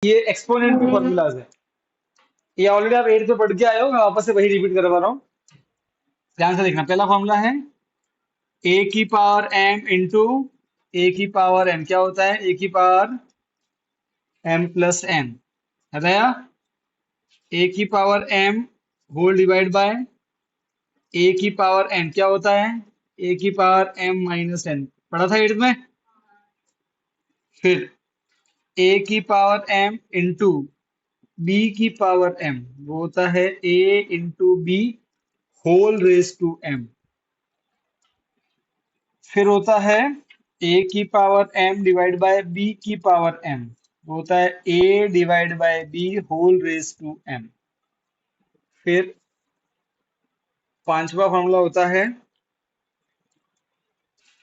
ये एक्सपोनेंट के फॉर्मूलाज है। ये ऑलरेडी आप 8th में पढ़ के आए हो, मैं वापस से वही रिपीट करवा रहा हूँ। ध्यान से देखना। पहला फॉर्मूला है ए की पावर एम इंटू ए की पावर एम। क्या होता है? ए की पावर एम प्लस एन। हटाया ए की power m whole divide by a की पावर एन। क्या होता है? ए की पावर एम माइनस एन। पढ़ा था 8th में। फिर ए की पावर एम इंटू बी की पावर एम, वो होता है A into B whole raise to M. फिर होता है ए की power M divide by B की पावर एम, वो होता है A divide by B whole raise to M. फिर पांचवा फॉर्मूला होता है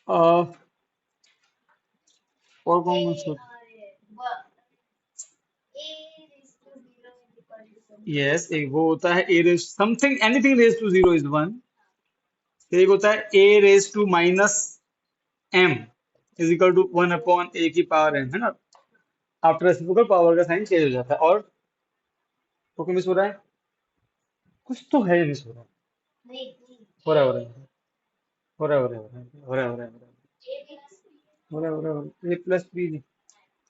और कौन सा? यस, एक वो होता है a raise something anything raise to zero is one. फिर एक होता है a raise to minus m is equal to one upon a की पावर एम, है ना। आफ्टर रेसिप्रोकल पावर का साइन चेंज हो जाता है। और तो क्या मिस हो रहा है? कुछ तो है मिस हो रहा है। हो रहा है, हो रहा है, हो रहा है, हो रहा है, हो रहा है, हो रहा है, हो रहा है, हो रहा है, हो रहा है, ए प्लस बी नहीं।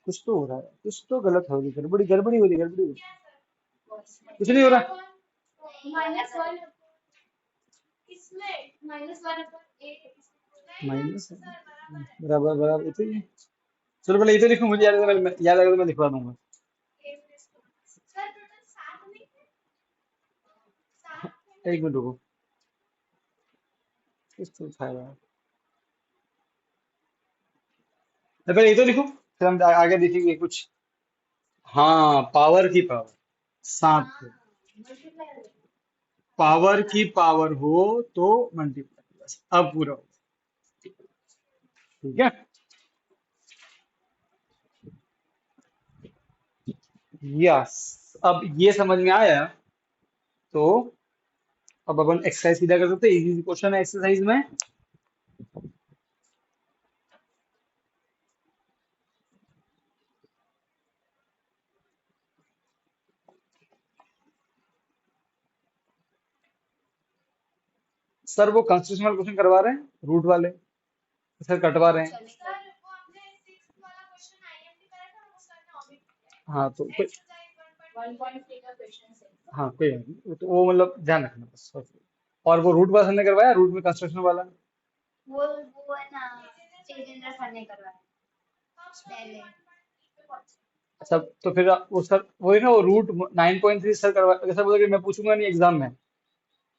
कुछ तो हो रहा है, कुछ तो गलत हो रही है, गड़बड़ी गड़बड़ी हो रही है, गड़बड़ी हो रही है। कुछ नहीं हो रहा। माइनस बराबर बराबर इतना ही है। चलो पहले ये तो लिखूं, मुझे याद है, याद आएगा तो मैं लिखवा दूंगा। एक मिनट रुको, कुछ तो था यार। मैं पहले ये तो लिखूं, फिर हम आगे देखेंगे कुछ। हाँ, पावर की पावर 7 है। पावर की पावर हो तो मल्टीप्लाई, बस अब पूरा हो। ठीक है। यस, अब ये समझ में आया तो अब अपन एक्सरसाइज सीधा कर सकते हैं। इजी क्वेश्चन है एक्सरसाइज में। सर वो कंस्ट्रक्शनल क्वेश्चन करवा रहे हैं, रूट वाले सर कटवा रहे हैं। हाँ तो हाँ कोई बात नहीं, तो वो मतलब ध्यान रखना बस। और वो रूट वाला सर ने करवाया, रूट में कंस्ट्रक्शन वाला। अच्छा तो फिर वो सर वही ना, वो रूट 9.3 सर करवा, अगर सर बोले कि मैं पूछूंगा नहीं एग्जाम में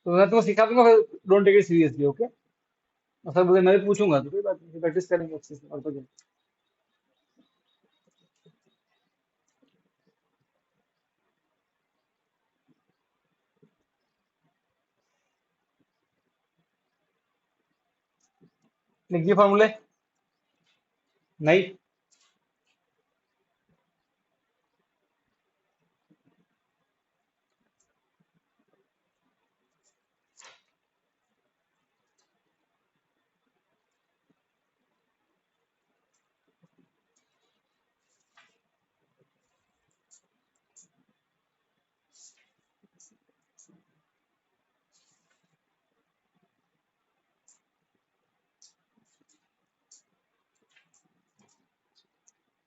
तो मैं तुम्हें सिखा दूंगा, फिर don't take it seriously, okay. और सर बोले मैं भी पूछूंगा तो कोई बात नहीं, प्रैक्टिस करेंगे अच्छे से, और तो क्या। लिखिए फॉर्मूले। नहीं,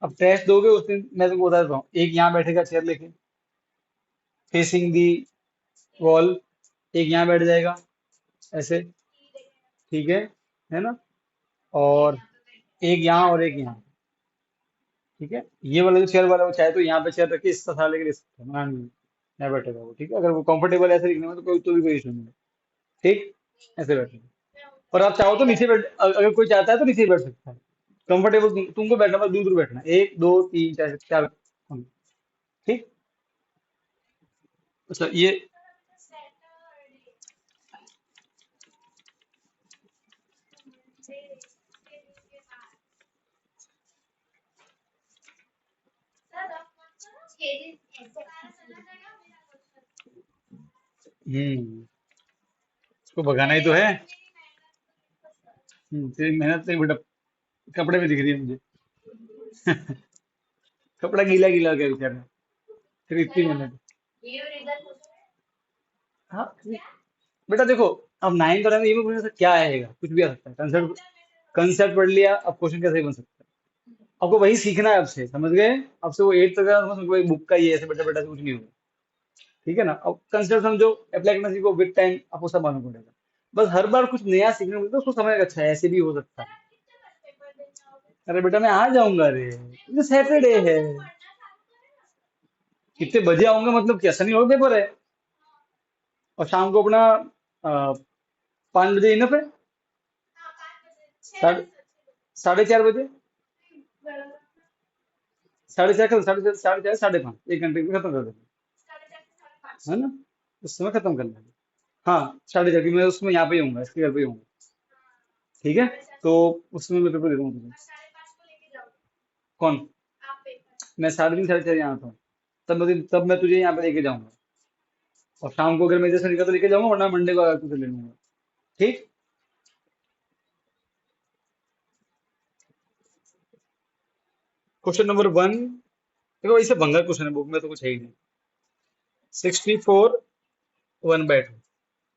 अब टेस्ट दोगे उस दिन मैं तुमको बता देता हूँ। एक यहाँ बैठेगा चेयर लेके फेसिंग दी वॉल, एक यहाँ बैठ जाएगा ऐसे, ठीक है ना। और एक यहाँ और एक यहाँ, ठीक है। ये वाला जो चेयर वाला वो चाहे तो यहाँ पे चेयर रख के इसका सहारा लेके ले सकते हैं, यहाँ बैठेगा वो, ठीक है। अगर वो कंफर्टेबल ऐसे लिखने में तो कोई तो भी कोई इशू नहीं है, ठीक। ऐसे बैठेगा। और आप चाहो तो नीचे बैठ, अगर कोई चाहता है तो नीचे बैठ सकता है। कंफर्टेबल तुमको बैठना, बस दूर दूर बैठना, एक दो तीन चार चार, ठीक। अच्छा ये इसको भगाना ही तो है। तेरी मेहनत से बेटा कपड़े में दिख रही है मुझे। कपड़ा गीला गीला हो गया बेचारा। 3 मिनट। हाँ बेटा देखो, अब 9 और 10 ये भी पूछ सकते क्या आएगा, कुछ भी आ सकता है। कंसेप्ट कंसेप्ट पढ़ लिया, अब क्वेश्चन कैसे बन सकता है। आपको वही सीखना है आपसे, समझ गए। आपसे वो 8 तक का समझ कोई बुक का ये ऐसे बेटा बेटा से कुछ नहीं होगा। ठीक है ना। अब कंसेप्ट समझो, अप्लाई करना सीखो, विद टाइम आपको सब मालूम पड़ेगा। बस हर बार कुछ नया सीखने को मिलता है, उसको समझना अच्छा है, ऐसे भी हो सकता है। अरे बेटा मैं आ जाऊंगा रे, ये सैटरडे है। कितने बजे आऊंगा मतलब क्या, शनि और पेपर है। और शाम को अपना 5 बजे इनफ है। साढ़े 4:30 बजे। 4:30 खत्म, 4:30, 4:30, 5:30, 1 घंटे में खत्म कर देंगे, है ना। उस समय खत्म कर लेंगे। हाँ 4:30 की मैं उसमें यहाँ पे ही हूँ, इसके घर पे ही हूँ। ठीक है। तो उसमें मैं पेपर दे दूंगा तुझे। कौन। मैं 3:30, 4:30 यहाँ था। तब मैं तुझे यहाँ पे लेके जाऊंगा। और शाम को अगर मैं जैसे निकल तो लेके जाऊंगा, वरना मंडे को आकर तुझे ले लूंगा। ठीक। Question number 1। देखो इसे भंगा क्वेश्चन है, बुक में तो कुछ है ही नहीं। 64 1/2।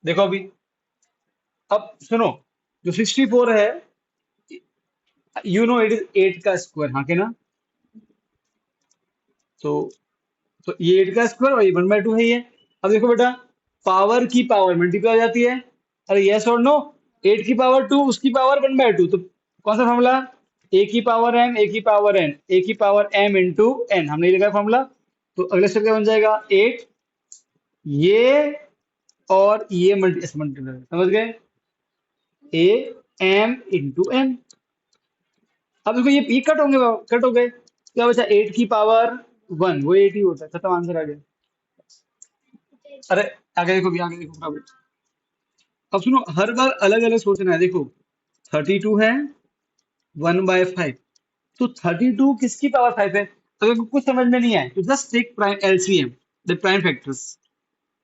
देखो अभी, अब सुनो। जो 64 है, इट इज 8 का स्क्वायर, हाँ के ना। तो ये 8 का स्क्वायर और ये 1/2 है ये। अब देखो बेटा, पावर की पावर मल्टीप्लाई हो जाती है। अरे यस और नो। 8 की पावर 2, उसकी पावर 1/2, तो कौन सा फॉर्मूला। a की पावर m इंटू n, हमने ये लिखा फॉर्मूला। तो अगले स्टेप क्या बन जाएगा, 8, ये और ये मल्टीप्लाई, समझ गए। a m into n। अब देखो ये कट होंगे, कट हो गए, क्या बचा, 8 की पावर 1, वो 8 ही होता है, खत्म, आंसर आ गया। अरे आगे देखो भी, आगे देखो बराबर। अब सुनो, हर बार अलग अलग सोचना है। देखो 32 है 1/5, तो 32 किसकी पावर 5 है। अगर कुछ समझ में नहीं आए तो just take prime LCM, the prime factors.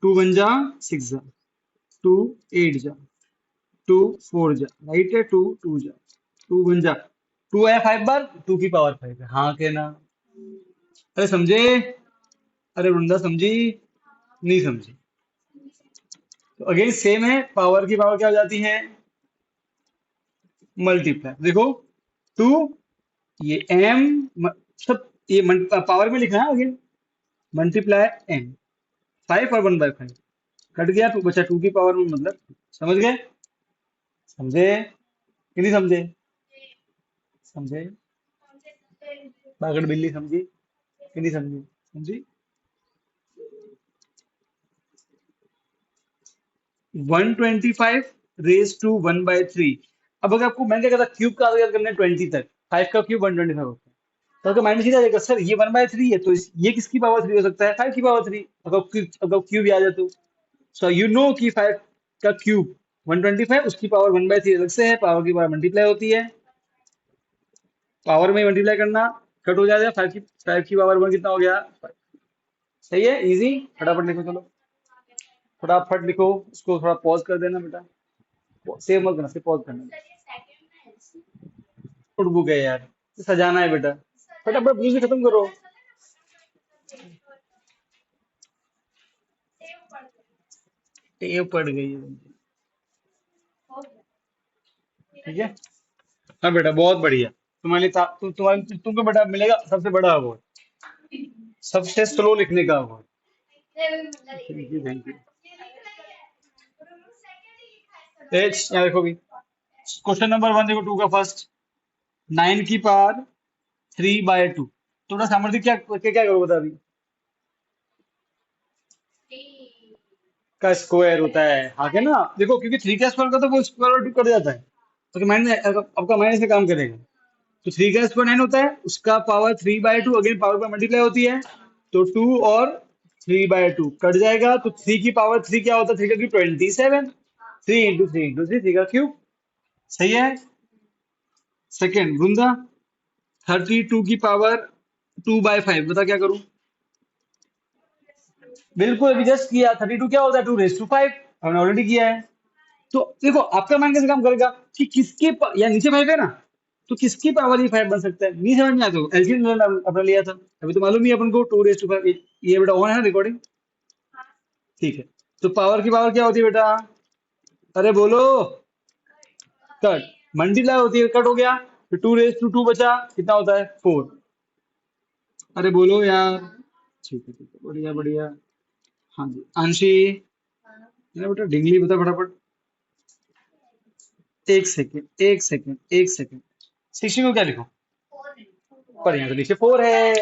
2 1 जा 6 जा, 2 8 जा, 2 4 जा, राइट है, 2 2 जा, 2 1 जा, 2 आया 5 बार, 2 की पावर 5 है, हाँ के ना। अरे समझे। अरे वृंदा समझी, नहीं समझी। तो अगेन सेम है, पावर की पावर क्या हो जाती है, मल्टीप्लाई। देखो 2, ये m, सब ये पावर में लिखना है अगेन, मल्टीप्लाई m, 5 और 1/5 कट गया, तो बचा 2 की पावर में, मतलब समझ गए। समझे कि नहीं समझे। समझे, पागल बिल्ली, समझी कि नहीं समझी। समझी। 125 रेज टू 1/3। अब अगर आपको मैंने क्या कहा था, क्यूब का याद करना है 20 तक, 5 का क्यूब 125 होता है। तो आपका माइंड में सीधा आ जाएगा, सर ये 1/3 है, तो ये किसकी पावर 3 हो सकता है, 5 की पावर 3, अगर क्यूब याद है तो। सो यू नो कि 5 का क्यूब 125, उसकी पावर 1/3 अलग से है, पावर की पावर मल्टीप्लाई होती है, पावर में मल्टीप्लाई करना, कट हो जाएगा। 5 की पावर 1 कितना हो गया, 5। सही है, इजी। फटाफट लिखो चलो, फटाफट लिखो। उसको थोड़ा पॉज कर देना बेटा, सेव मत करना, सिर्फ पॉज करना। उठ बुक है यार, सजाना है बेटा, फटाफट म्यूजिक खत्म करो। टेव पड़ गई है। ठीक है। हाँ बेटा बहुत बढ़िया। तुम्हारे लिए तुमको बेटा मिलेगा सबसे बड़ा अवार्ड, सबसे स्लो लिखने का award. Thank you, thank you. यहाँ देखो भी, क्वेश्चन नंबर 1 देखो, 2 का फर्स्ट। 9 की पावर 3/2। थोड़ा सामर्थ्य क्या क्या क्या करो बता अभी। का स्क्वायर होता है, हाँ क्या ना। देखो क्योंकि 3 का स्क्वायर का तो वो स्क्वायर रूट कर जाता है, तो माइंड में आपका माइंड से काम करेगा। तो 3 का स्क्वायर 9 होता है, उसका पावर 3/2, अगेन पावर पर मल्टीप्लाई होती है, तो 2 और 3/2 कट जाएगा, तो 3 की पावर 3 क्या होता है, 3 का क्यूब 27, 3 इंटू 3 इंटू 3 का क्यूब। सही है। सेकेंड वृंदा, 32 की पावर 2/5, बता क्या करूं। बिल्कुल अभी जस्ट किया, 32 क्या होता है, 2 raised to 5, हमने ऑलरेडी किया है। तो देखो आपका माइंड कैसे काम करेगा कि या नीचे 5 है ना, तो किसकी पावर ये 5 बन सकता है? नहीं समझ में आया तो एलसीएम अपना लिया था। अभी तो मालूम ही है अपन को 2 रेज टू 5। ये बेटा ऑन है ना रिकॉर्डिंग? ठीक है। तो पावर की पावर क्या होती है बेटा? अरे बोलो। कट। मल्टीप्लाई होती है, कट हो गया। तो 2 रेज टू 2 बचा, कितना होता है? 4। अरे बोलो यार। ठीक है ठीक है, बढ़िया बढ़िया। हाँ जी अंशी। मेरा बेटा डिंगली बता फटाफट। एक सेकेंड एक सेकेंड एक सेकेंड। 16 को क्या लिखो? पर यहाँ तो नीचे 4 है।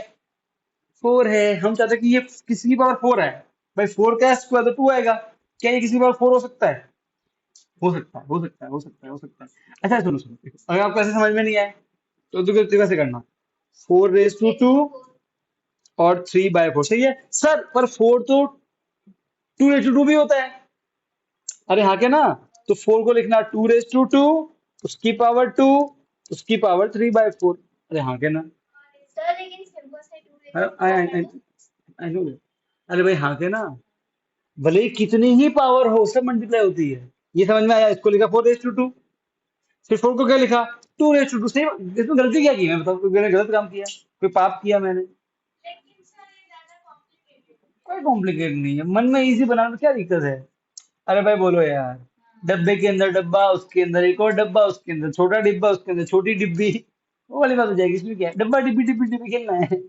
4 है, हम चाहते हैं कि ये किसी की पावर 4 है। भाई 4 का स्क्वायर तो 2 आएगा। क्या ये किसी की पावर 4 हो सकता है? हो सकता है हो सकता है हो सकता है हो सकता है। अच्छा सुनो सुनो देखो, अगर आपको ऐसे समझ में नहीं आए तो कैसे करना? 4 रेज टू 2 और 3/4 सही है सर, पर 4 तो 2 रेज टू 2 भी होता है। अरे हाँ के ना? तो 4 को लिखना 2 रेज टू 2, उसकी पावर 2, उसकी पावर 3/4। अरे हाँ के ना? I know. अरे भाई हाँ के ना? भले ही कितनी ही पावर हो, सब मल्टीप्लाई होती है। ये समझ में आया? इसको लिखा 4 रेज टू 2। फिर 4 को क्या लिखा? 2 रेज टू 2। सही। इसमें गलती क्या की? मैं बताऊँ, मैंने गलत काम किया? कोई पाप किया मैंने? कोई कॉम्प्लिकेट नहीं है, मन में इजी बनाने में क्या दिक्कत है? अरे भाई बोलो यार। डब्बे के अंदर डब्बा, उसके अंदर एक और डब्बा, उसके अंदर छोटा डिब्बा, उसके अंदर छोटी डिब्बी। वो वाली बात हो जाएगी। इसमें क्या है? डब्बा डिब्बी डिब्बी डिब्बी खेलना है।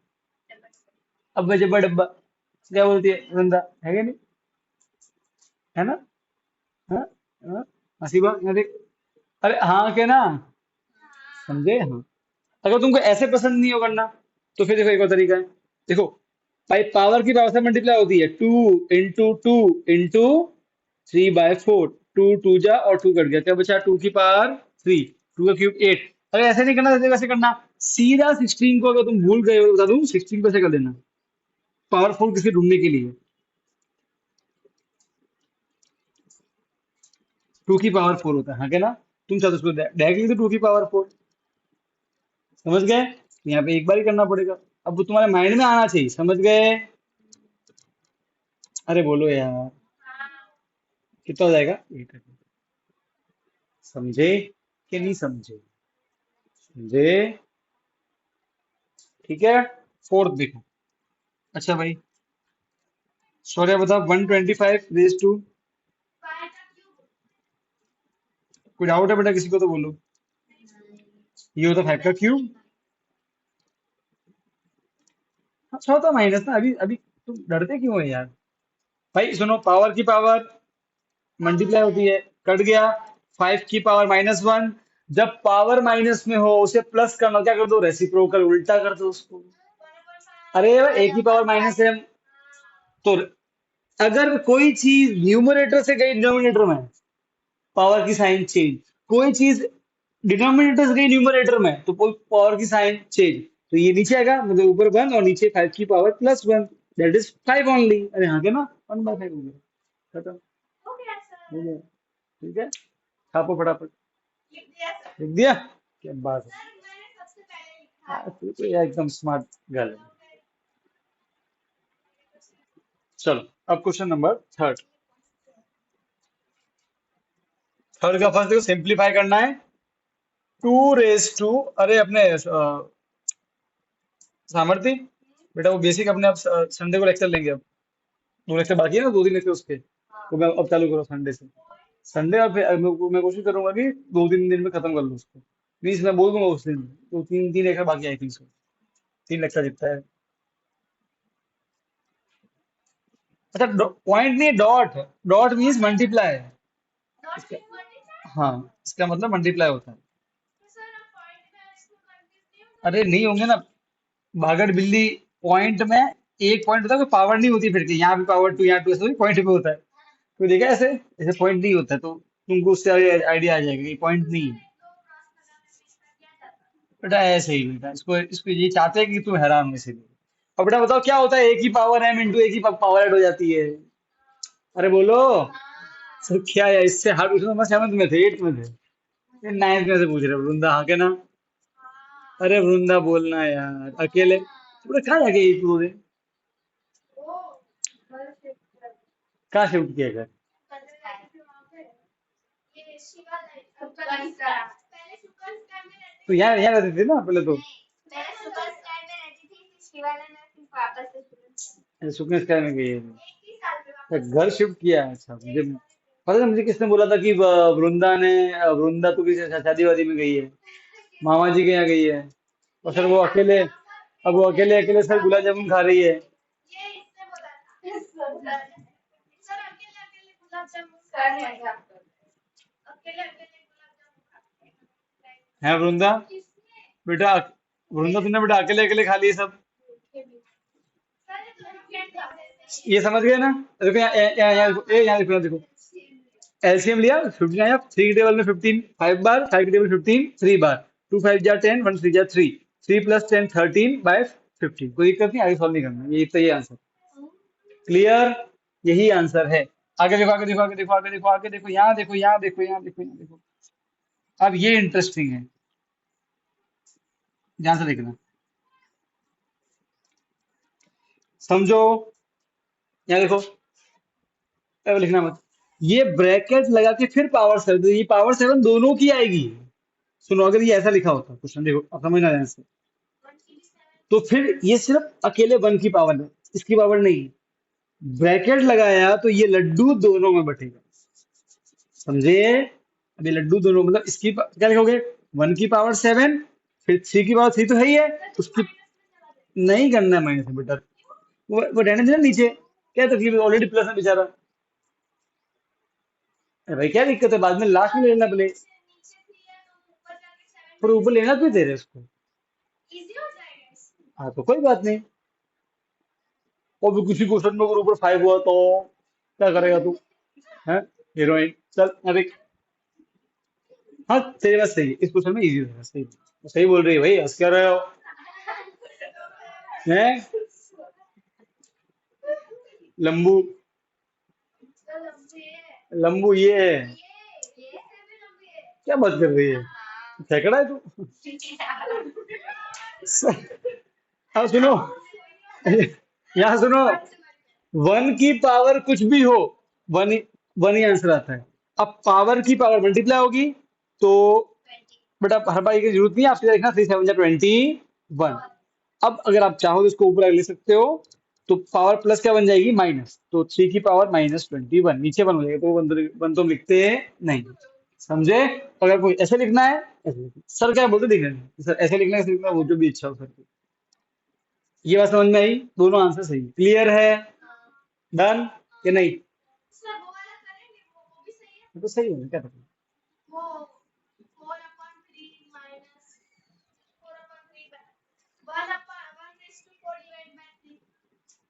अब्बा जब्बा डब्बा। क्या बोलती है वृंदा? है कि नहीं? है ना? हाँ। हाँ। हसीबा यहाँ देख। अरे हाँ के ना? समझे? हाँ। अगर तुमको ऐसे पसंद नहीं हो करना तो फिर देखो एक और तरीका है। देखो भाई, पावर की पावर से मल्टीप्लाई होती है। 2 × 2 × 3/4। 2 2 जा और 2 कट गया, क्या बचा? 2 की पावर 3। 2 का क्यूब 8। अरे ऐसे नहीं करना, जैसे वैसे करना। सीधा 16 को, अगर तुम भूल गए हो तो बता दूं, 16 को ऐसे कर देना। पावरफुल किसी ढूंढने के लिए 2 की पावर 4 होता है, हाँ क्या ना? तुम चाहते हो उसको डायरेक्टली तो 2 की पावर 4। समझ गए? यहाँ पे एक बार ही करना पड़ेगा। अब वो तुम्हारे माइंड में आना चाहिए, समझ गए? अरे बोलो यार। कितना हो जाएगा? समझे कि नहीं समझे? समझे? ठीक है। फोर्थ देखो। अच्छा भाई, शौर्य बता। 125 रेज टू। कोई डाउट है बेटा किसी को तो बोलो। ये होता 5 का क्यूब। अच्छा होता माइनस ना। अभी अभी तुम डरते क्यों है यार? भाई सुनो, पावर की पावर मल्टीप्लाई होती है, कट गया। 5 की पावर -1। जब पावर माइनस में हो उसे प्लस करना, क्या कर दो? रेसिप्रोकल, उल्टा कर दो उसको। अरे A की पावर- है तो। अगर कोई चीज न्यूमरेटर से गई डिनोमिनेटर में, पावर की साइन चेंज। कोई चीज डिनोमिनेटर से गई न्यूमरेटर में, तो पावर की साइन चेंज। तो ये नीचे आएगा, मतलब ऊपर 1 और नीचे 5 की पावर+1। That is 5 only. अरे हाँ के ना? 1/5 हो गया, खत्म हो गया। ठीक है, छापो फटाफट। लिख दिया? क्या बात है। तू तो यार एकदम स्मार्ट गर्ल है। चलो, अब क्वेश्चन नंबर थर्ड। थर्ड का फर्स्ट देखो, सिंप्लीफाई करना है। 2 रेज टू, अरे अपने सामर्थ्य। बेटा वो बेसिक अपने, अब संडे को लेक्चर लेंगे। अब 2 लेक्चर बाकी है ना, 2 दिन लेक्चर उसके। तो मैं अब चालू करो संडे से। संडे, और फिर मैं कोशिश करूंगा कि 2 3 दिन में खत्म कर लूँ उसको। प्लीज, मैं बोल दूंगा उस दिन। तो तीन तीन लेक्चर बाकी, आई थिंक सो। 3 लेक्चर जितना है। अच्छा, पॉइंट नहीं, डॉट। Dot means multiply. इसका, हाँ, इसका मतलब मल्टीप्लाई होता है। अरे नहीं होंगे ना। भागड़ बिल्ली। पॉइंट में एक पॉइंट होता है, कोई पावर नहीं होती। फिर के यहाँ भी पावर 2, यहाँ 2, ऐसे पॉइंट पे होता है। तो देखा ऐसे ऐसे पॉइंट नहीं होता है, तो तुमको उससे आइडिया आ जाएगा कि पॉइंट नहीं है। बेटा ऐसे ही बेटा, इसको इसको ये चाहते हैं कि तुम हैरान हो इसीलिए। अब बेटा बताओ क्या होता है? A की पावर m इंटू A की पावर ऐड हो जाती है। अरे बोलो। सर क्या है इससे हार्ड पूछना? मैं 7th में थे, 8th में थे। ये 9th में से पूछ रहे हो, वृंदा हाँ के ना? अरे वृंदा बोलना यार, अकेले पूरे कहाँ जाके ये पूरे कहाँ शिफ्ट किया घर? तो यहाँ यहाँ रहती थी ना पहले तो। अच्छा, सुकना स्काई में गई है। अच्छा, घर शिफ्ट किया है। अच्छा, मुझे पता है, मुझे किसने बोला था कि वृंदा तो किसी शादी वादी में गई है, मामा जी के यहाँ गई है। और सर वो अकेले, अब वो अकेले अकेले सर गुलाब जामुन खा रही है। है वृंदा, बेटा, वृंदा तुमने बेटा अकेले अकेले खा लिए सब। ये समझ गए ना? देखो यहाँ यहाँ यहाँ देखो, यहाँ देखो, यहाँ देखो। एलसीएम लिया, 15 आया, 3 के टेबल में 15 5 बार, 5 के टेबल 15 3 बार, 2 5 जा 10, 1 3 जा 3, 3 प्लस 10 13 बाय 15। कोई दिक्कत नहीं, आगे सॉल्व नहीं करना, ये तो ये आंसर। क्लियर? यही आंसर है। आगे देखो, आगे देखो, आगे देखो, आगे देखो, आगे देखो, यहाँ देखो, यहाँ देखो, यहाँ देखो, यहाँ देखो। अब ये इंटरेस्टिंग है, ध्यान से देखना, समझो। यहाँ देखो, अब लिखना मत। ये ब्रैकेट लगा के फिर पावर 7, ये पावर 7 दोनों की आएगी। सुनो, अगर ये ऐसा लिखा होता क्वेश्चन, देखो अब समझना ध्यान से, तो फिर ये सिर्फ अकेले 1 की पावर है, इसकी पावर नहीं है। ब्रैकेट लगाया तो ये लड्डू दोनों में बटेगा, समझे? अब ये लड्डू दोनों मतलब इसकी क्या लिखोगे? 1 की पावर 7, फिर 3 की पावर 3 तो है ही है, उसकी नहीं करना है माइनस बेटा, वो रहने देना नीचे, क्या तकलीफ है, ऑलरेडी प्लस में बेचारा। अरे भाई क्या दिक्कत है, बाद में लास्ट में ले लेना प्ले, पर ऊपर लेना क्यों दे रहे उसको? हाँ तो कोई बात नहीं। और भी किसी क्वेश्चन में अगर ऊपर 5 हुआ तो क्या करेगा तू? है हीरोइन, चल अरे। हाँ तेरी बात सही है, इस क्वेश्चन में इजी है, सही सही बोल रही है भाई, हंस क्या रहे हो? हैं लंबू, लंबू ये है, क्या बात कर रही है, फेंकड़ा है तू? हाँ सुनो, यहाँ सुनो, 1 की पावर कुछ भी हो, वन, वन ही आंसर आता है। अब पावर की पावर मल्टीप्लाई होगी तो बेटा हर बार की जरूरत नहीं है, आप सीधा देखना 3 7 जा 21। अब अगर आप चाहो तो इसको ऊपर ले सकते हो, तो पावर प्लस क्या बन जाएगी? माइनस, तो 3 की पावर -21 नीचे वन हो जाएगा, तो वन तो हम लिखते हैं नहीं, समझे? अगर कोई ऐसे लिखना है, ऐसे लिखना। सर क्या बोलते दिख रहे हैं सर, ऐसे लिखना है, ऐसे लिखना है, वो जो भी इच्छा हो सर की। ये बात समझ में आई? दोनों आंसर सही, क्लियर है? डन कि नहीं? तो सही है ना, क्या तकलीफ?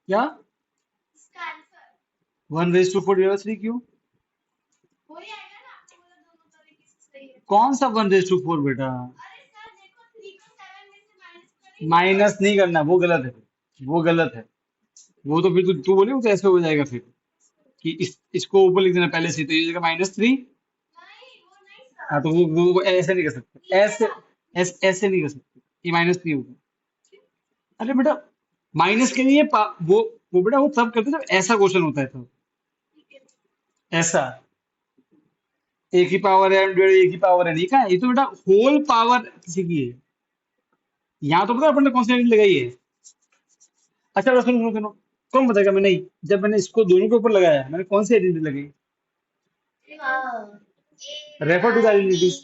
क्या 1/4 क्यों? कौन सा 1/4 बेटा? माइनस नहीं करना, वो गलत है, वो गलत है। वो तो फिर तू बोले तो ऐसे हो जाएगा फिर, कि इसको ऊपर लिख देना पहले से, तो ये जगह -3। हाँ तो वो ऐसे नहीं कर सकते, ऐसे नहीं कर सकते, ये -3 होगा। अरे बेटा, माइनस के लिए वो बेटा वो तब करते हैं जब ऐसा क्वेश्चन होता है, तो ऐसा ए की पावर है डिवाइड ए की पावर है, नहीं कहा, ये तो बेटा होल पावर किसी की है। यहाँ तो पता अपन ने कौन सी आइडेंटिटी लगाई है? अच्छा सुनो सुनो सुनो, कौन बताएगा? मैं नहीं, जब मैंने इसको दोनों के ऊपर लगाया, मैंने कौन सी आइडेंटिटी लगाई? Refer to the identities.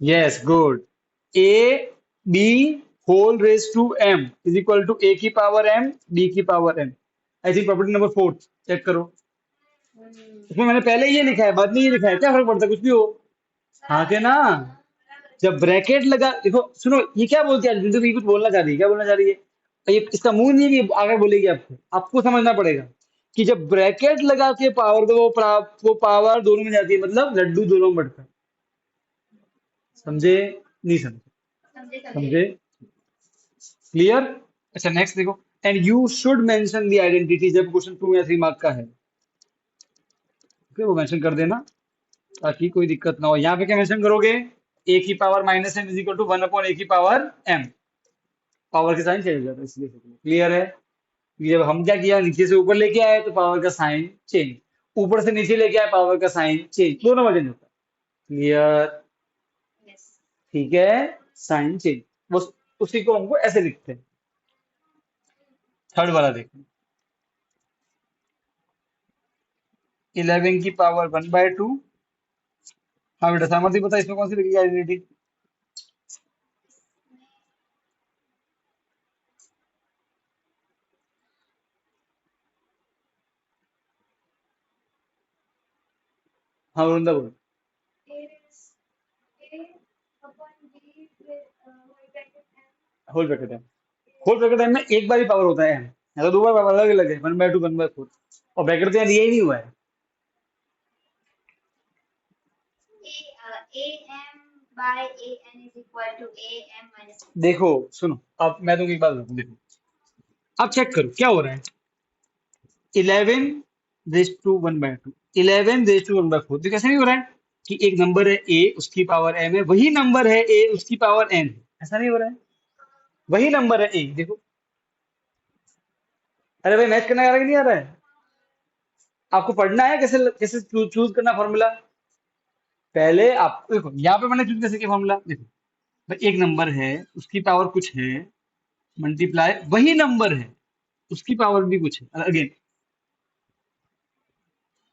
Yes good. A b whole raise to m is equal to a की पावर एम बी की power m. I think property number 4 check करो, इसमें मैंने पहले ये लिखा है, बाद में ये लिखा है, क्या फर्क पड़ता है, कुछ भी हो। हाँ के ना? जब ब्रैकेट लगा, देखो सुनो, ये क्या बोलती है बिंदु, ये कुछ बोलना चाह रही है, क्या बोलना चाह रही है? ये इसका मुंह नहीं है कि आगे बोलेगी, आपको आपको समझना पड़ेगा कि जब ब्रैकेट लगा के पावर, तो वो पावर दोनों में जाती है, मतलब लड्डू दोनों में बढ़ता है। समझे? नहीं समझे? समझे? क्लियर? अच्छा नेक्स्ट देखो, and you should mention the identity, जब क्वेश्चन 2 या 3 मार्क का है, ओके, वो मेंशन कर देना ताकि कोई दिक्कत ना हो। यहाँ पे क्या मेंशन करोगे? ए की power -m is equal to 1/a की पावर m, पावर के साइन चेंज हो जाता है इसलिए। क्लियर है? ये जब हम क्या किया, नीचे से ऊपर लेके आए तो पावर का साइन चेंज, ऊपर से नीचे लेके आए पावर का साइन चेंज, दोनों में चेंज होता है। क्लियर? ठीक है, साइन चेंज, वो उसी को हमको ऐसे लिखते हैं। थर्ड वाला देखो, 11 की पावर 1/2। हाँ बेटा सामर्थ्य बता, इसमें कौन सी लिखी आइडेंटिटी? हाँ वृंदा बोल। होल ब्रैकेट है, होल ब्रैकेट में एक बार ही पावर होता है, या तो दो बार पावर अलग अलग है, 1/2 1/4, और ब्रैकेट तो यहाँ दिया ही नहीं हुआ है। देखो सुनो, अब मैं तुमको एक बात बताऊं, देखो अब चेक करो क्या हो रहा है। 11 रेज़ टू 1/2, 11 रेज़ टू 1/4, तो कैसे नहीं हो रहा है कि एक नंबर है a, उसकी पावर m है, वही नंबर है a, उसकी पावर n है, ऐसा नहीं हो रहा है? वही नंबर है a, देखो। अरे भाई मैच करना आ रहा है कि नहीं आ रहा है? आपको पढ़ना है कैसे कैसे चूज करना फॉर्मूला। पहले आप देखो, यहाँ पे मैंने चूज कैसे किया फॉर्मूला, देखो भाई एक नंबर है, उसकी पावर कुछ है, मल्टीप्लाई वही नंबर है, उसकी पावर भी कुछ है, अगेन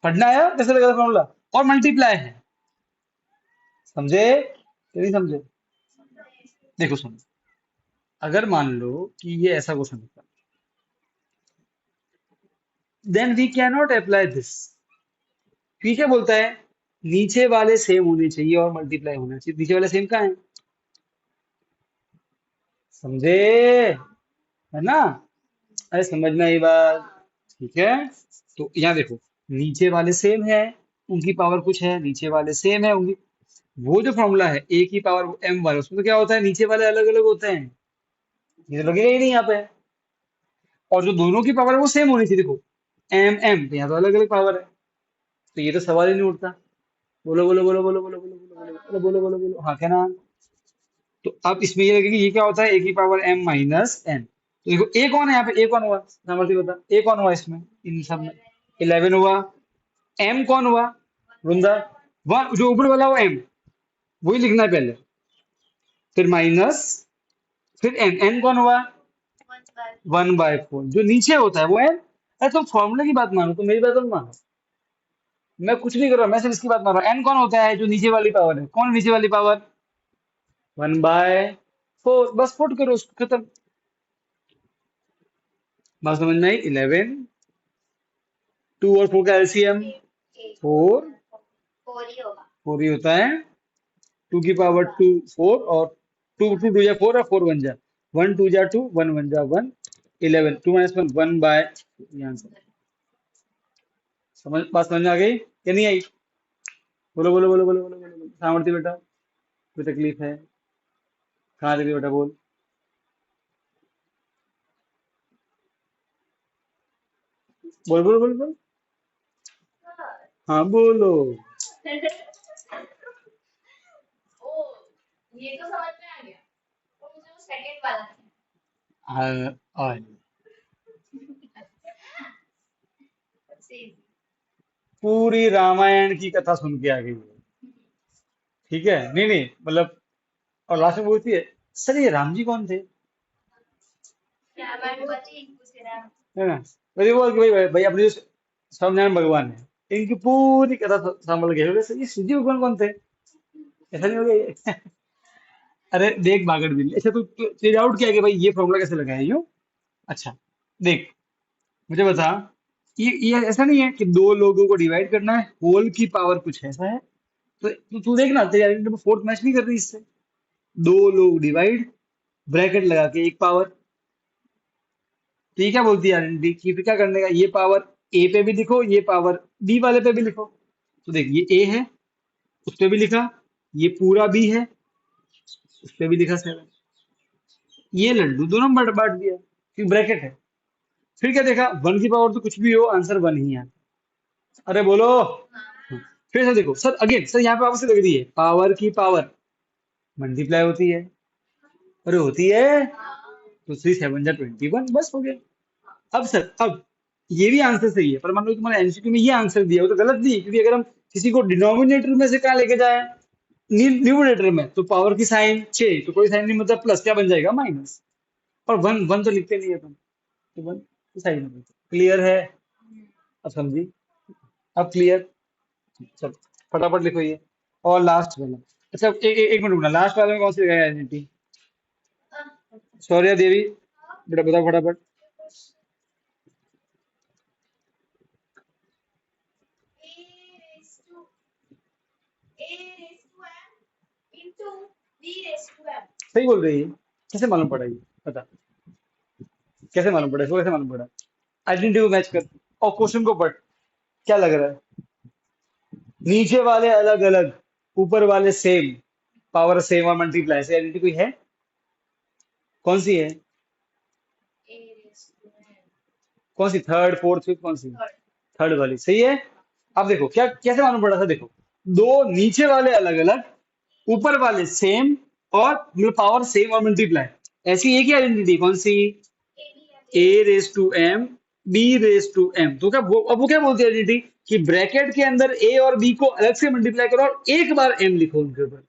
पढ़ना है कैसे लगा फॉर्मूला, और मल्टीप्लाई है, समझे कि नहीं समझे? देखो सुनो, अगर मान लो कि ये ऐसा क्वेश्चन होता, then we can not apply this. ठीक है, बोलता है नीचे वाले सेम होने चाहिए और मल्टीप्लाई होना चाहिए, नीचे वाले सेम कहाँ है, समझे, है ना? अरे समझना ये बात, ठीक है। तो यहाँ देखो, नीचे वाले सेम है, उनकी पावर कुछ है, नीचे वाले सेम है उनकी, वो जो फॉर्मूला है ए की पावर m वाला, उसमें तो क्या होता है, नीचे वाले अलग अलग होते हैं, ये तो लगेगा ही नहीं यहाँ पे। और जो दोनों की पावर है वो सेम होनी चाहिए, देखो एम एम, तो यहाँ तो अलग अलग पावर है, तो ये तो सवाल ही नहीं उठता। बोलो बोलो बोलो बोलो बोलो बोलो बोलो बोलो बोलो बोलो बोलो, हाँ क्या ना? तो अब इसमें ये लगेगा, ये क्या होता है, ए की पावर m माइनस n, तो देखो ए कौन है यहाँ पे, ए कौन हुआ, सामर्थ्य बता, ए कौन हुआ इसमें, इन सब में 11 हुआ, m कौन हुआ वृंदा, वन जो ऊपर वाला वो m, वही लिखना है पहले, फिर माइनस, फिर n, n कौन हुआ 1/4, जो नीचे होता है वो n। अरे तुम फॉर्मूले की बात मानो, तुम मेरी बात मत मानो, मैं कुछ नहीं कर रहा, मैं सिर्फ इसकी बात मान रहा हूँ। n कौन होता है, जो नीचे वाली पावर है, कौन नीचे वाली पावर, 1/4, बस पुट करो उसको, खत्म। बात समझ में आई? 11, 2 और 4 का एलसीएम 4, 4 ही होता है, 2 की पावर 2 4, और 2 2 2 जा 4, और 4 1 जा 1 2 जा 2, 1 1 जा 1, 11, 2 - 1 1 बाय, ये आंसर। समझ, बात समझ में आ गई या नहीं आई? बोलो बोलो बोलो बोलो बोलो बोलो बोलो। सामर्थ्य बेटा, कोई तकलीफ है? कहाँ तकलीफ बेटा, बोल। बोल बोल बोल बोल, हाँ बोलो। हाँ, और पूरी रामायण की कथा सुन के आ गई है, ठीक है, नहीं नहीं मतलब, और लास्ट में बोलती है सर ये राम जी कौन थे, है ना? अरे वो कि भाई भाई अपने जो स्वामीनारायण भगवान है, इनकी पूरी कथा संभल गए, बोले, सर ये शिव जी भगवान कौन थे, ऐसा नहीं हो गया ये? अरे देख बागड़ बिल्ली, अच्छा तुझे डाउट क्या है कि भाई ये फॉर्मूला कैसे लगाया यूं? अच्छा देख, मुझे बता, ये ऐसा नहीं है कि दो लोगों को डिवाइड करना है, होल की पावर कुछ ऐसा है, तो तू देख ना, तेरी आइडेंटिटी में फोर्थ मैच नहीं कर रही इससे, दो लोग डिवाइड, ब्रैकेट लगा के एक पावर, तो ये क्या बोलती है आइडेंटिटी कि फिर क्या करने का, ये पावर ए पे भी लिखो, ये पावर बी वाले पे भी लिखो, तो देख ये ए है, उस पे भी लिखा, ये पूरा बी है, उस पे भी लिखा 7, ये लड्डू दोनों में बांट दिया, क्योंकि ब्रैकेट है। फिर क्या देखा, 1 की पावर तो कुछ भी हो, आंसर 1 ही है। अरे बोलो। फिर से देखो सर, अगेन सर यहाँ पे वापस से लग रही है, पावर की पावर मल्टीप्लाई होती है, अरे होती है, तो 3 7 जा 21, बस हो गया। अब सर, अब ये भी आंसर सही है, पर मान लो तुम्हारे एमसीक्यू में ये आंसर दिया, वो तो गलत दी, क्योंकि अगर हम किसी को डिनोमिनेटर में से कहाँ लेके जाए, न्यूमरेटर में तो पावर की साइन चेंज, तो कोई साइन नहीं, मतलब प्लस क्या बन जाएगा, माइनस। और वन वन तो लिखते नहीं है अपन, तो वन तो साइन में। क्लियर है? अब समझी? अब क्लियर? चल फटाफट लिखो ये। और लास्ट वाला, अच्छा एक मिनट रुकना, लास्ट वाले में कौन सी जगह है आइडेंटिटी? सौर्या देवी, बेटा बताओ फटाफट। सही बोल रही है। कैसे मालूम पड़ा ये? बता, कैसे मालूम पड़ा इसको, कैसे मालूम पड़ा? आइडेंटिटी को मैच कर और क्वेश्चन को पढ़, क्या लग रहा है? नीचे वाले अलग अलग, ऊपर वाले सेम, पावर सेम और मल्टीप्लाई, से आइडेंटिटी कोई है? कौन सी है? कौन सी, थर्ड फोर्थ फिफ्थ, कौन सी? थर्ड वाली सही है। अब देखो क्या, कैसे मालूम पड़ा था, देखो दो नीचे वाले अलग अलग, ऊपर वाले सेम, और मतलब पावर सेम और मल्टीप्लाई, ऐसी एक ही आइडेंटिटी, कौन सी? A raise to m b raise to m. तो क्या वो, अब वो क्या बोलती है आइडेंटिटी, कि ब्रैकेट के अंदर ए और बी को अलग से मल्टीप्लाई करो और एक बार एम लिखो उनके ऊपर,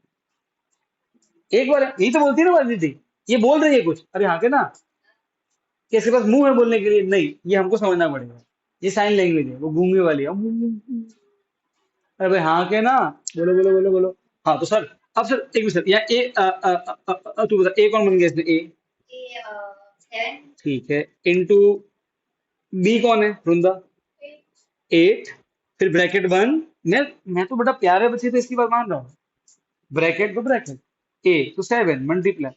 एक बार, यही तो बोलती है ना आइडेंटिटी। ये बोल रही है कुछ, अरे हाँ के ना, कि इसके पास मुंह है बोलने के लिए नहीं, ये हमको समझना पड़ेगा, ये साइन लैंग्वेज है, वो गूंगे वाली है। अरे भाई हाँ के ना, बोलो बोलो बोलो बोलो। हाँ तो सर, अब सर एक मिनट सर, यहाँ ए तू बता, ए कौन बन गया इसमें? ए ठीक है, इनटू बी कौन है वृंदा? 8, फिर ब्रैकेट वन, मैं तो बड़ा प्यारे बच्चे थे, इसकी बात मान रहा हूँ। ब्रैकेट तो ब्रैकेट, ए तो 7 मल्टीप्लाई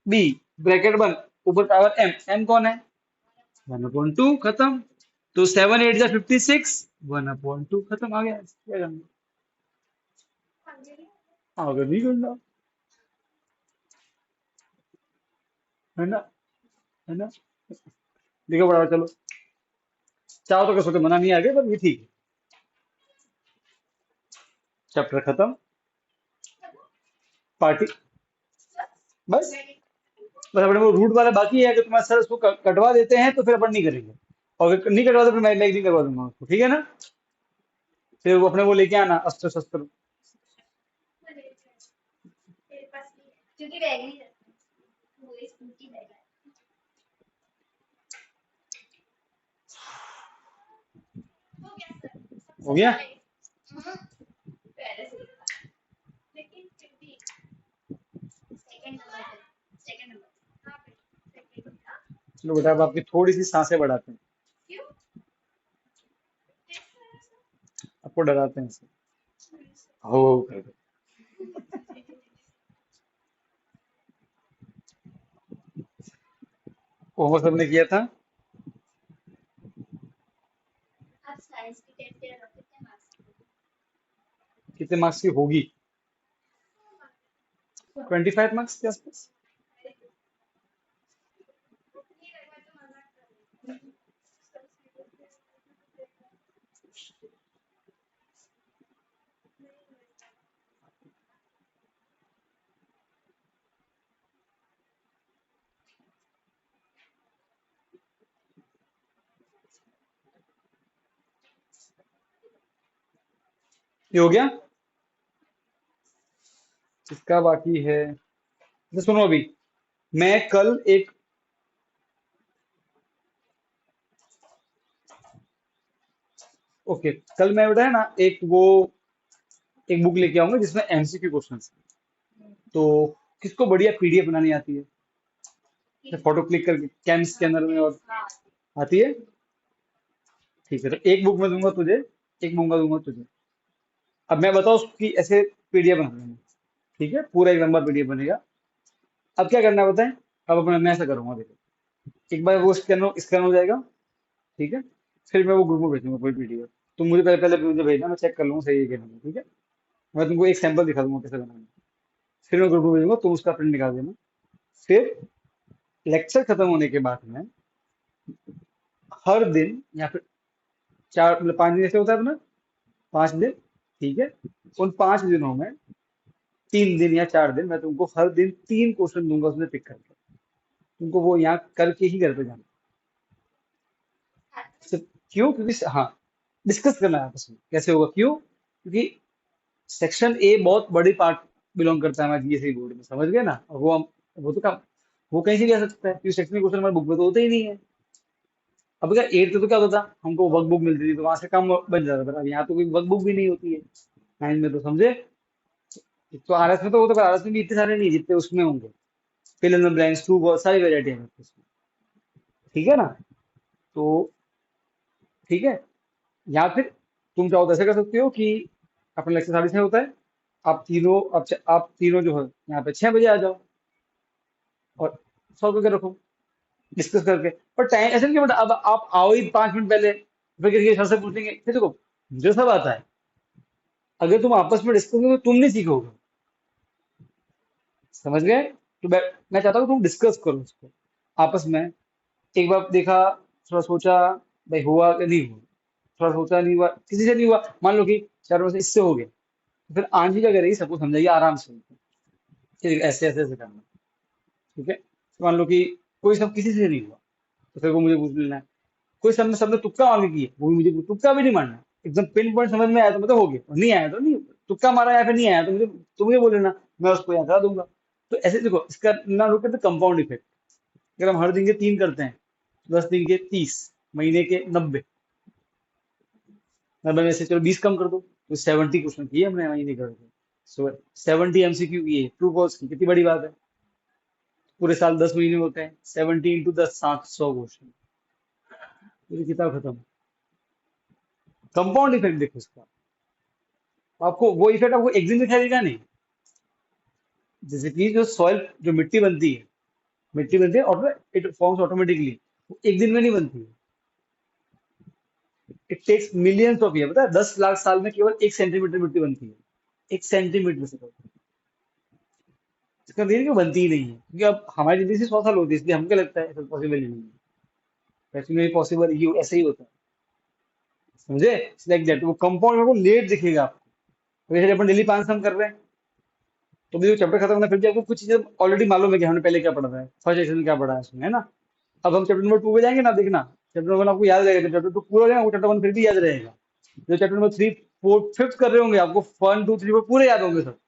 बी, ब्रैकेट वन, ऊपर पावर एम, एम कौन है? 1/2, खत्म। तो 7 8 जा 56, 1/2 खत्म, आ गया, क्या करना? आगे नहीं करना, है ना, है ना? देखो बड़ा, चलो चाहो तो कर सकते, मना नहीं, आगे पर ये ठीक है। चैप्टर खत्म, पार्टी, बस। बस अपने वो रूट वाला बाकी है, अगर तुम्हारे सर उसको कटवा देते हैं तो फिर अपन नहीं करेंगे, और अगर नहीं कटवा तो फिर मैं एक दिन करवा दूंगा उसको, ठीक है ना? फिर वो अपने वो लेके आना अस्त्र शस्त्र। हो गया? चलो बेटा, अब आपकी थोड़ी सी सांसें बढ़ाते हैं, आपको डराते हैं इससे। हो कर दो। होमवर्क सबने किया था? कितने मार्क्स की होगी? 25 मार्क्स के आसपास। ये हो गया? इसका बाकी है, तो सुनो अभी, मैं कल एक, ओके, कल मैं बेटा है ना एक वो, एक बुक लेके आऊंगा जिसमें एमसीक्यू क्वेश्चंस हैं। तो किसको बढ़िया पीडीएफ बनानी आती है, फोटो क्लिक करके कैम स्कैनर में, और आती है? ठीक है, तो एक बुक में दूंगा तुझे, एक बुक में दूंगा तुझे। अब मैं बताऊँ उसकी ऐसे पीडीएफ बना देंगे, ठीक है, पूरा एक लंबा पीडीएफ बनेगा। अब क्या करना है बताएं? अब अपना मैं ऐसा करूंगा, देखो एक बार वो स्कैन हो जाएगा, ठीक है, फिर मैं वो ग्रुप में भेजूंगा कोई पीडीएफ। तुम मुझे पहले पहले मुझे भेजना, मैं चेक कर लूंगा सही है कि नहीं, ठीक है? मैं तुमको एक सैंपल दिखा दूंगा कैसे बनाना है, फिर मैं ग्रुप में भेजूंगा, तुम उसका प्रिंट निकाल देना। फिर लेक्चर खत्म होने के बाद में हर दिन, या फिर चार मतलब 5 दिन ऐसे होता है अपना, 5 दिन, ठीक है, उन 5 दिनों में 3 दिन या 4 दिन मैं तुमको हर दिन 3 क्वेश्चन दूंगा, उसमें पिक करके तुमको वो यहाँ करके ही घर पे जाना। सिर्फ क्यों? क्योंकि हाँ, डिस्कस करना है आपस में कैसे होगा, क्यों? क्योंकि सेक्शन ए बहुत बड़ी पार्ट, बिलोंग करता है हमारे जीएसई बोर्ड में, समझ गए ना। और वो तो काम, वो कहीं से भी आ सकता है क्योंकि सेक्शनल क्वेश्चन हमारे बुक में तो होते ही नहीं है। अब क्या एट्थ तो क्या होता था, हमको वर्क बुक मिलती थी तो वहां से काम बन जाता था। अब यहाँ तो कोई वर्क बुक भी नहीं होती है नाइन में, तो समझे। एक तो आरएस में तो वो तो आरएस में भी इतने सारे नहीं जितने उसमें होंगे। Fill in the blanks too, बहुत सारी वेरायटी है उसमें, ठीक है ना। तो ठीक है, या फिर तुम चाहो तो ऐसे कर सकते हो कि अपना लेक्चर 6:30 होता है, आप तीनों जो है यहाँ पे 6 बजे आ जाओ और सॉल्व करके रखो, डिस्कस करके। पर टाइम ऐसे नहीं कि अब आप आओ ही 5 मिनट पहले फिर किसी सर से पूछेंगे, फिर देखो जो सब आता है अगर तुम आपस में डिस्कस करोगे तो तुम नहीं सीखोगे, समझ गए। तो मैं चाहता हूँ तुम डिस्कस करो उसको आपस में। एक बार देखा, थोड़ा सोचा, भाई हुआ कि नहीं हुआ, थोड़ा सोचा नहीं हुआ, किसी से नहीं हुआ, मान लो कि चारों में से इससे हो गया, तो फिर आंटी क्या करेगी, सबको समझाइए आराम से, फिर ऐसे ऐसे ऐसे करना, ठीक है। तो मान लो कि कोई सब किसी से नहीं हुआ, तो फिर वो मुझे पूछ लेना है। कोई सबने तुक्का मार के किया, वो भी मुझे तुक्का भी नहीं मारना, एकदम पिन पॉइंट समझ में आया तो मतलब हो गया, और नहीं आया तो नहीं, तुक्का मारा या फिर नहीं आया तो मुझे बोल लेना, मैं उसको याद करा दूंगा। तो ऐसे देखो, इसका ना look at the compound effect. अगर हम हर दिन के 3 करते हैं, 10 दिन के 30, महीने के 90, 90 में से चलो 20 कम कर दो, तो 70 क्वेश्चन किए हमने महीने कर दो। सो 70 MCQ किए, ट्रू फॉल्स की, कितनी बड़ी बात है। पूरे साल 10 महीने होते हैं, 70 × 10 700 क्वेश्चन, पूरी किताब खत्म। कंपाउंड इफेक्ट देखो इसका, आपको वो इफेक्ट आपको एक दिन दिखाई देगा नहीं। जैसे कि जो सॉइल, जो मिट्टी बनती है इट फॉर्म्स ऑटोमेटिकली, वो एक दिन में नहीं बनती है। It takes millions of year, पता है 10 लाख साल में केवल 1 सेंटीमीटर मिट्टी बनती है, 1 सेंटीमीटर से कम। इसका मतलब कि वो बनती ही नहीं है, क्योंकि अब हमारी जिंदगी से 100 साल होती है, इसलिए हमको लगता है पॉसिबल ही नहीं है। एक्चुअली पॉसिबल ये ऐसे ही होता है, समझे। लाइक दैट, वो कंपाउंड में वो लेट दिखेगा आपको। तो जैसे अपन डेली 5 सम कर रहे हैं, तो भी जो चैप्टर खत्म होना फिर भी आपको कुछ चीजें ऑलरेडी मालूम है कि हमने पहले क्या पढ़ा था, फर्स्ट सेक्शन में क्या पढ़ा है उसमें, है ना। अब हम चैप्टर नंबर 2 पे जाएंगे ना, देखना चैप्टर 1 आपको याद रहेगा, चैप्टर 2 पूरा हो जाएगा, चैप्टर 1 फिर भी याद रहेगा। जो चैप्टर नंबर 3 4 5 कर रहे होंगे, आपको 1 2 3 4 पूरे याद होंगे सब,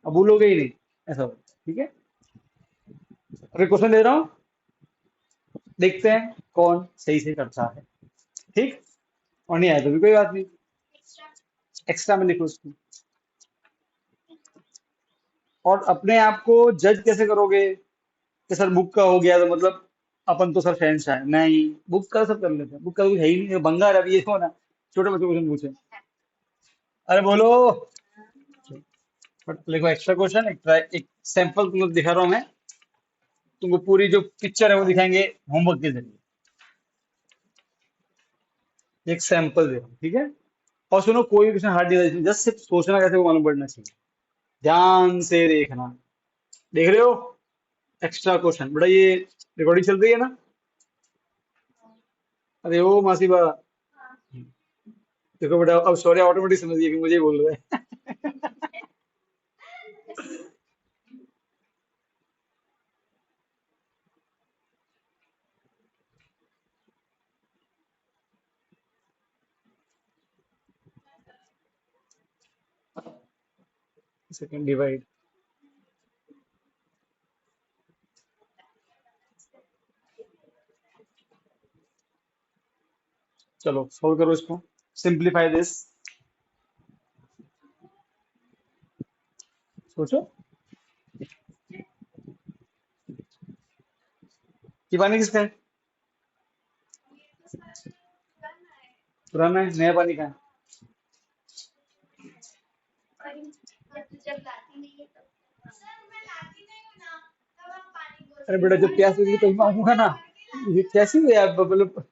अब भूलोगे ही नहीं, ऐसा होगा, ठीक है। अभी क्वेश्चन दे रहा हूँ, देखते हैं कौन सही से करता है, ठीक। और नहीं आया तो भी कोई बात नहीं, एक्स्ट्रा में लिखो उसको। और अपने आप को जज कैसे करोगे कि सर बुक का हो गया तो मतलब अपन तो सर शहनशाह है, नहीं। बुक का सब कर लेते हैं, बुक का कुछ है ही नहीं, बंगा रवि ये हो ना, छोटे बच्चों को पूछे। अरे बोलो। बट देखो एक्स्ट्रा क्वेश्चन, एक सैंपल तुमको दिखा रहा हूँ मैं, तुमको पूरी जो पिक्चर है वो दिखाएंगे होमवर्क के जरिए, एक सैंपल दे रहा हूँ, ठीक है। और सुनो, कोई भी क्वेश्चन हार्ड नहीं है, जस्ट सिर्फ सोचना कैसे वो मालूम पड़ना चाहिए, ध्यान से देखना। देख रहे हो, एक्स्ट्रा क्वेश्चन बेटा, ये रिकॉर्डिंग चल रही है ना। अरे ओ मासी बा, देखो बेटा, अब सॉरी ऑटोमेटिक समझिए कि मुझे ही बोल रहे हैं। सेकंड डिवाइड, चलो सॉल्व करो इसको, सिंप्लीफाई दिस, सोचो। ये पानी किसका है, पुराना है, नया पानी का है। अरे बेटा जब प्यास लगेगी तो मांगूंगा ना, ये कैसी है आप मतलब।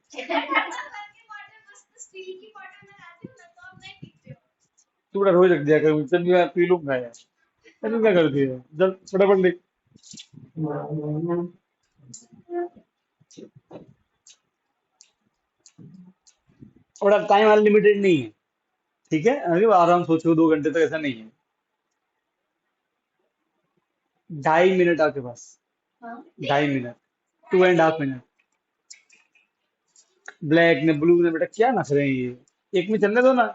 तू बड़ा रोज रख दिया कर, जब भी मैं पी लूंगा यार। अरे क्या करती है, जब फटाफट लिख। बड़ा टाइम अनलिमिटेड नहीं है, ठीक है। अरे आराम सोचो, 2 घंटे तक ऐसा नहीं है। 2.5 मिनट आपके पास, 2.5 मिनट, 2.5 मिनट। ब्लैक ने ब्लू ने बेटा क्या नख रहे हैं ये, एक में चलने दो ना।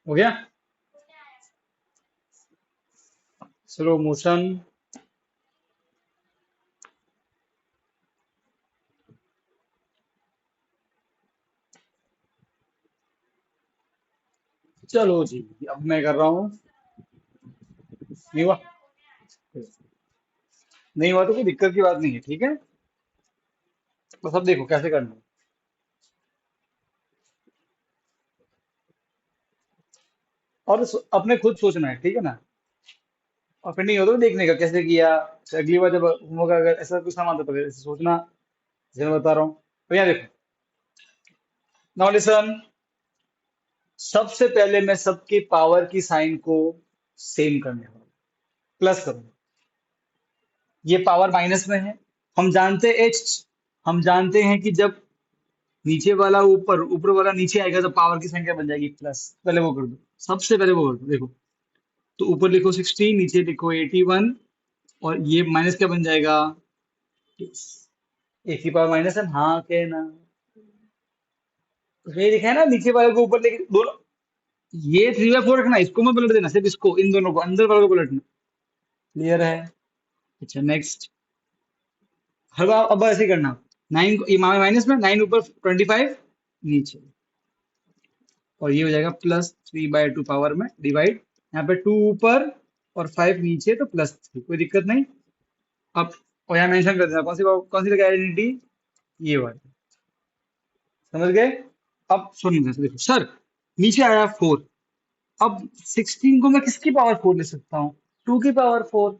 हो गया। Slow motion. चलो जी, अब मैं कर रहा हूँ। नहीं हुआ? नहीं हुआ तो कोई दिक्कत की बात नहीं है, ठीक है। बस अब देखो कैसे करना है। और अपने खुद सोचना है, ठीक है ना। और फिर नहीं हो तो देखने का कैसे किया। तो अगली बार जब होगा, अगर ऐसा कुछ सामान तो फिर ऐसे सोचना, जैसे मैं बता रहा हूँ। तो यहाँ देखो, नाउ लिसन। सबसे पहले मैं सबके पावर की साइन को सेम करने वाला हूं, प्लस करूंगा। ये पावर माइनस में है। हम जानते एच हम जानते हैं कि जब नीचे वाला ऊपर, ऊपर वाला नीचे आएगा तो पावर की संख्या बन जाएगी प्लस। पहले वो कर दो, सबसे पहले वो कर दो। देखो, तो ऊपर लिखो 16, नीचे लिखो 81, और ये माइनस क्या बन जाएगा? एक ही पावर माइनस है, हाँ के ना। तो ये लिखा है ना, नीचे वाले को ऊपर लेके दोनों। ये 3/4 रखना, इसको मत पलट देना, सिर्फ इसको, इन दोनों को, अंदर वाले को पलटना। क्लियर है? अच्छा, नेक्स्ट। हर बार अब ऐसे ही करना। 9 ये माइनस में, 9 ऊपर, 25 नीचे, और ये हो जाएगा +3/2 पावर में डिवाइड। यहाँ पे 2 ऊपर और 5 नीचे, तो +3, कोई दिक्कत नहीं। अब और यहाँ मेंशन कर देना कौन सी लगी आइडेंटिटी, ये वाली। समझ गए? अब सुनिए, देखो सर, नीचे आया 4। अब 16 को मैं किसकी पावर 4 ले सकता हूँ? 2 की पावर 4।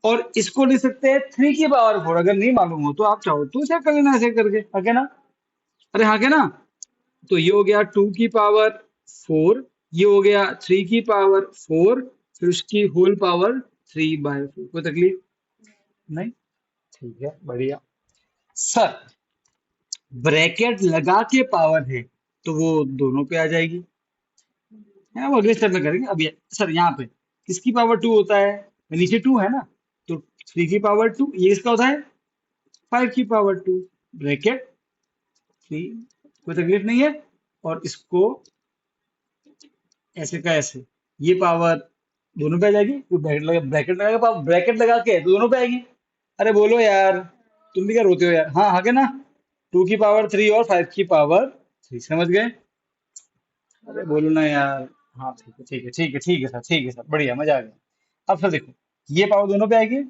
और इसको लिख सकते हैं 3 की पावर 4। अगर नहीं मालूम हो तो आप चाहो तो चेक कर लेना ऐसे करके, है ना? अरे हाँ क्या ना? तो ये हो गया 2 की पावर 4, ये हो गया 3 की पावर 4, फिर उसकी होल पावर 3/4। कोई तकलीफ नहीं? ठीक है, बढ़िया। सर, ब्रैकेट लगा के पावर है तो वो दोनों पे आ जाएगी, है ना? वो अगले स्टेप में करेंगे। अब ये सर यहाँ पे किसकी पावर 2 होता है? नीचे 2 है ना, तो 3 की पावर 2, ये इसका होता है 5 की पावर 2, ब्रैकेट 3। कोई तकलीफ नहीं है। और इसको ऐसे का ऐसे, ये पावर दोनों पे आ जाएगी, तो ब्रैकेट लगा के तो दोनों पे आएगी। अरे बोलो यार, तुम भी क्या रोते हो यार? हाँ हाँ के ना? 2 की पावर 3 और 5 की पावर 3, समझ गए? अरे बोलो ना यार। हाँ ठीक है ठीक है ठीक है ठीक है सर, ठीक है सर, बढ़िया, मजा आ गया। अब सर देखो, ये पावर दोनों पे आएगी,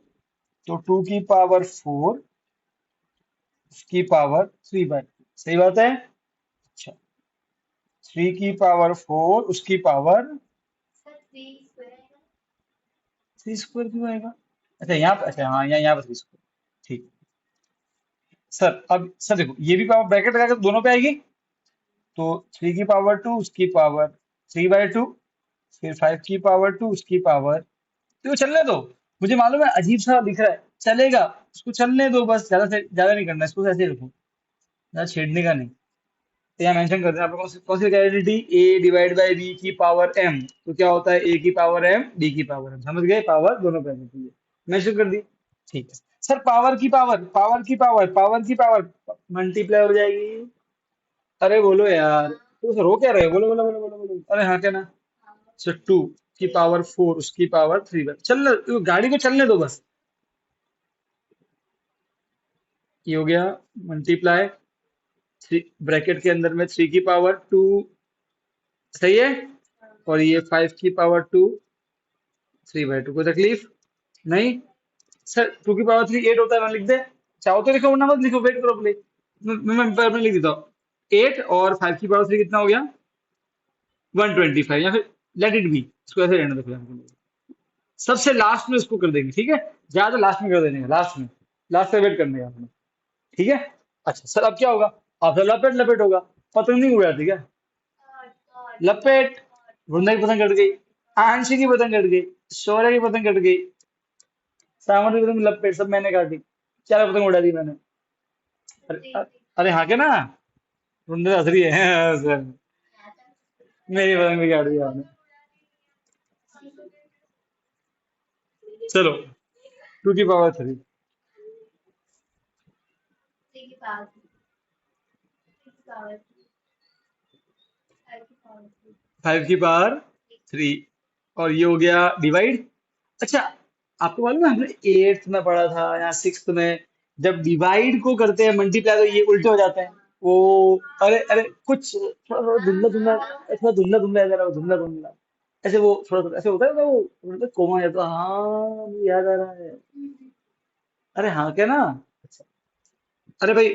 तो 2 की पावर 4 उसकी पावर 3/2, सही बात है। अच्छा, 3 की पावर 4 उसकी पावर 3 स्क्वायर क्यों आएगा? अच्छा यहाँ पे, अच्छा हाँ, यहाँ यहाँ पे 3 स्क्वायर। ठीक। सर अब सर देखो, ये भी पावर ब्रैकेट लगा के दोनों पे आएगी, तो 3 की पावर 2 उसकी पावर 3/2, फिर 5 की पावर 2 उसकी पावर, तो चलने दो। मुझे मालूम है अजीब सा दिख रहा है, चलेगा, उसको चलने दो, बस ज्यादा से ज्यादा नहीं करना, इसको ऐसे ही रखो, ज्यादा छेड़ने का नहीं। तो यहाँ मेंशन कर देना आपको कौन सी identity, a divide by b की पावर एम, तो क्या होता है, ए की पावर एम बी की पावर एम, समझ गए? पावर दोनों पे आ जाती है, मेंशन कर दी। ठीक है सर, पावर की पावर मल्टीप्लाई हो जाएगी। अरे बोलो यार, तो सर रो क्या रहे हो? बोलो बोलो बोलो बोलो बोलो, अरे हाँ क्या ना? सर 2 की पावर 4 उसकी पावर 3, चलने गाड़ी को चलने दो बस। ये हो गया मल्टीप्लाई, थ्री ब्रैकेट के अंदर में 3 की पावर 2, सही है। और ये 5 की पावर 2 3/2, कोई तकलीफ नहीं? सर 2 की पावर 3 8 होता है, मैं लिख दे? चाहो तो लिखो, वरना मत लिखो, वेट करो प्लीज। मैं लिख देता हूँ 8, और 5 की पावर 3 कितना हो गया? 125, या फिर लेट इट बी, इसको ऐसे रहने दो फिर हमको। सबसे लास्ट में इसको कर देंगे, ठीक है? ज्यादा लास्ट में कर देंगे, लास्ट में, लास्ट में वेट करने का आपने, ठीक है? अच्छा सर, अब क्या होगा? अब तो लपेट लपेट होगा, पतंग नहीं उड़ाती क्या? लपेट, वृंदा की पतंग कट गई, आंशी की पतंग कट गई, शौर्य की पतंग कट गई, सावन की पतंग लपेट, सब मैंने काटी, 4 पतंग उड़ा दी मैंने। अरे हाँ क्या ना? वृंदा हंस रही है सर, मेरी पतंग भी काट दी आपने। चलो 2 की पावर 3, 5 की पावर 3, और ये हो गया डिवाइड। अच्छा, आपको मालूम है हमने 8th में पढ़ा था या 6th में, जब डिवाइड को करते हैं मल्टीप्लाई तो ये उल्टे हो जाते हैं। वो, अरे अरे कुछ थोड़ा थोड़ा धुंधला धुंधला, थोड़ा धुंधला धुंधला ऐसा रहा, धुंधला धुंधला ऐसे, वो थोड़ा थोड़ा ऐसे होता है ना, वो मतलब कोमा हो जाता है। हाँ मुझे याद आ रहा है। अरे हाँ क्या ना? अच्छा, अरे भाई,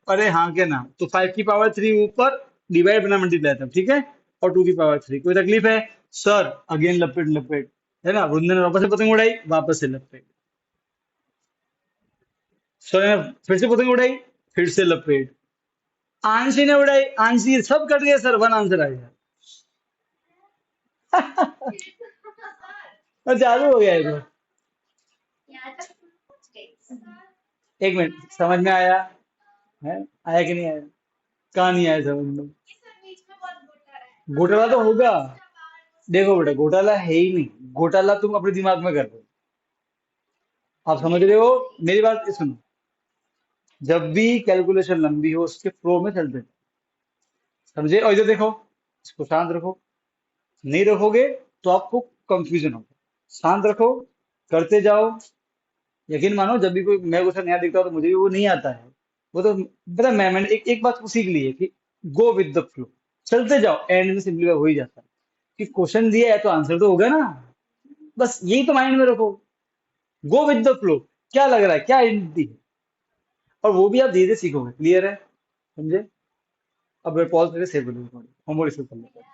अरे हाँ क्या ना? तो 5 की पावर 3 ऊपर, डिवाइड बना मल्टीप्लाई था, ठीक है? और 2 की पावर 3, कोई तकलीफ है? सर अगेन लपेट लपेट, है ना? वृंदन ने वापस से पतंग उड़ाई, वापस से लपेट। सर ने फिर से पतंग उड़ाई, फिर से लपेट। आंशी ने उड़ाई, आंशी, सब कट गए सर, वन आंसर आ गया। और चालू हो गया ये तो। एक मिनट, समझ में आया है? आया कि नहीं आया? कहाँ नहीं आया समझ में? घोटाला तो होगा। देखो बेटा, घोटाला है ही नहीं, घोटाला तुम अपने दिमाग में कर रहे हो। आप समझ रहे हो? मेरी बात सुनो, जब भी कैलकुलेशन लंबी हो उसके फ्लो में चलते हैं, समझे? और इधर देखो, इसको शांत रखो, नहीं रखोगे तो आपको कंफ्यूजन होगा। शांत रखो, करते जाओ। यकीन मानो, जब भी कोई मैं क्वेश्चन नया देखता हूँ तो मुझे भी वो नहीं आता है, वो तो पता है, मैंने एक बात को सीख ली है कि गो विद द फ्लो, चलते जाओ, एंड में सिंपलीफाई हो ही जाता है। कि क्वेश्चन दिया है तो आंसर तो होगा ना, बस यही तो माइंड में रखो, गो विद द फ्लो। क्या लग रहा है, क्या आइडेंटिटी है, और वो भी आप धीरे धीरे सीखोगे, क्लियर है? समझे? अब मैं पॉज करके सेव कर दूंगा, होमवर्क इसको कर लेते हैं।